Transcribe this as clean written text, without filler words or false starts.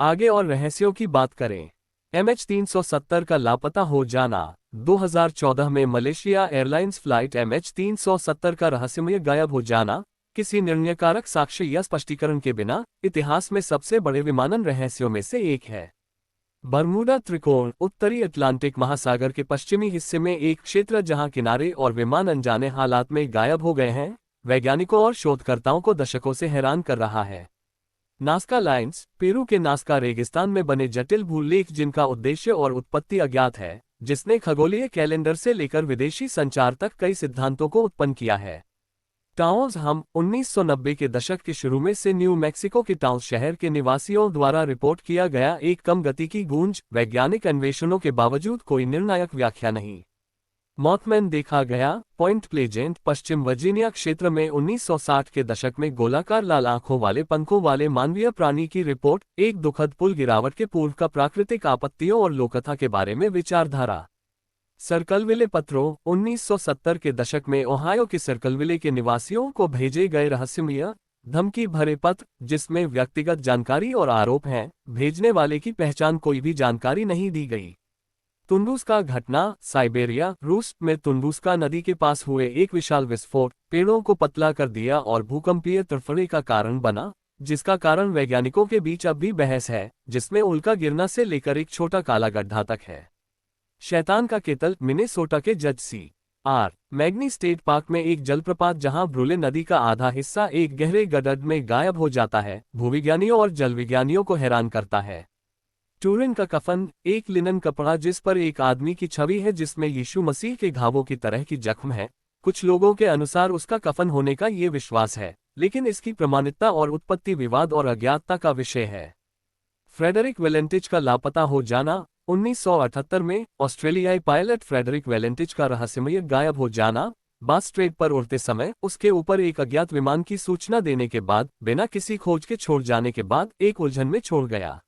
आगे और रहस्यों की बात करें। MH370 का लापता हो जाना। 2014 में मलेशिया एयरलाइंस फ्लाइट MH370 का रहस्यमय गायब हो जाना, किसी निर्णयकारक साक्ष्य या स्पष्टीकरण के बिना, इतिहास में सबसे बड़े विमानन रहस्यों में से एक है। बरमूडा त्रिकोण उत्तरी अटलांटिक महासागर के पश्चिमी हिस्से में एक क्षेत्र जहां किनारे और विमान अनजाने हालात में गायब हो गए हैं, वैज्ञानिकों और शोधकर्ताओं को दशकों से हैरान कर रहा है। नास्का लाइन्स, पेरू के नास्का रेगिस्तान में बने जटिल भूलेख जिनका उद्देश्य और उत्पत्ति अज्ञात है, जिसने खगोलीय कैलेंडर से लेकर विदेशी संचार तक कई सिद्धांतों को उत्पन्न किया है। टाउन्स हम 1990 के दशक के शुरू में से न्यू मैक्सिको के टाउन्स शहर के निवासियों द्वारा रिपोर्ट किया गया एक कम गति की गूंज, वैज्ञानिक अन्वेषणों के बावजूद कोई निर्णायक व्याख्या नहीं। मॉथमैन देखा गया। पॉइंट प्लेजेंट, पश्चिम वर्जीनिया क्षेत्र में 1960 के दशक में गोलाकार लाल आंखों वाले पंखों वाले मानवीय प्राणी की रिपोर्ट, एक दुखद पुल गिरावट के पूर्व का प्राकृतिक आपत्तियों और लोककथा के बारे में विचारधारा। सर्कलविले पत्रों, 1970 के दशक में ओहायो के सर्कलविले के निवासियों को भेजे गए रहस्यमय, धमकी भरे पत्र, जिसमें व्यक्तिगत जानकारी और आरोप हैं, भेजने वाले की पहचान कोई भी जानकारी नहीं दी गई। तुंडुस्का घटना, साइबेरिया, रूस में तुंडुस्का नदी के पास हुए एक विशाल विस्फोट, पेड़ों को पतला कर दिया और भूकंपीय तड़फड़े का कारण बना, जिसका कारण वैज्ञानिकों के बीच अब भी बहस है, जिसमें उल्का गिरना से लेकर एक छोटा काला गड्ढा तक है। शैतान का केतल, मिनेसोटा के जज C.R. मैग्नी स्टेट पार्क में एक जलप्रपात जहां ब्रूले नदी का आधा हिस्सा एक गहरे गड्ढे में गायब हो जाता है, भूविज्ञानियों और जलविज्ञानियों को हैरान करता है। टूरिन का कफन, एक लिनन कपड़ा जिस पर एक आदमी की छवि है जिसमें यीशु मसीह के घावों की तरह की जख्म है। कुछ लोगों के अनुसार उसका कफन होने का ये विश्वास है, लेकिन इसकी प्रमाणिकता और उत्पत्ति विवाद और अज्ञातता का विषय है। फ्रेडरिक वेलेंटिच का लापता हो जाना। 1978 में ऑस्ट्रेलियाई पायलट फ्रेडरिक वेलेंटिच का रहस्यमय गायब हो जाना, बास स्ट्रेट पर उड़ते समय उसके ऊपर एक अज्ञात विमान की सूचना देने के बाद, बिना किसी खोज के छोड़ जाने के बाद, एक उलझन में छोड़ गया।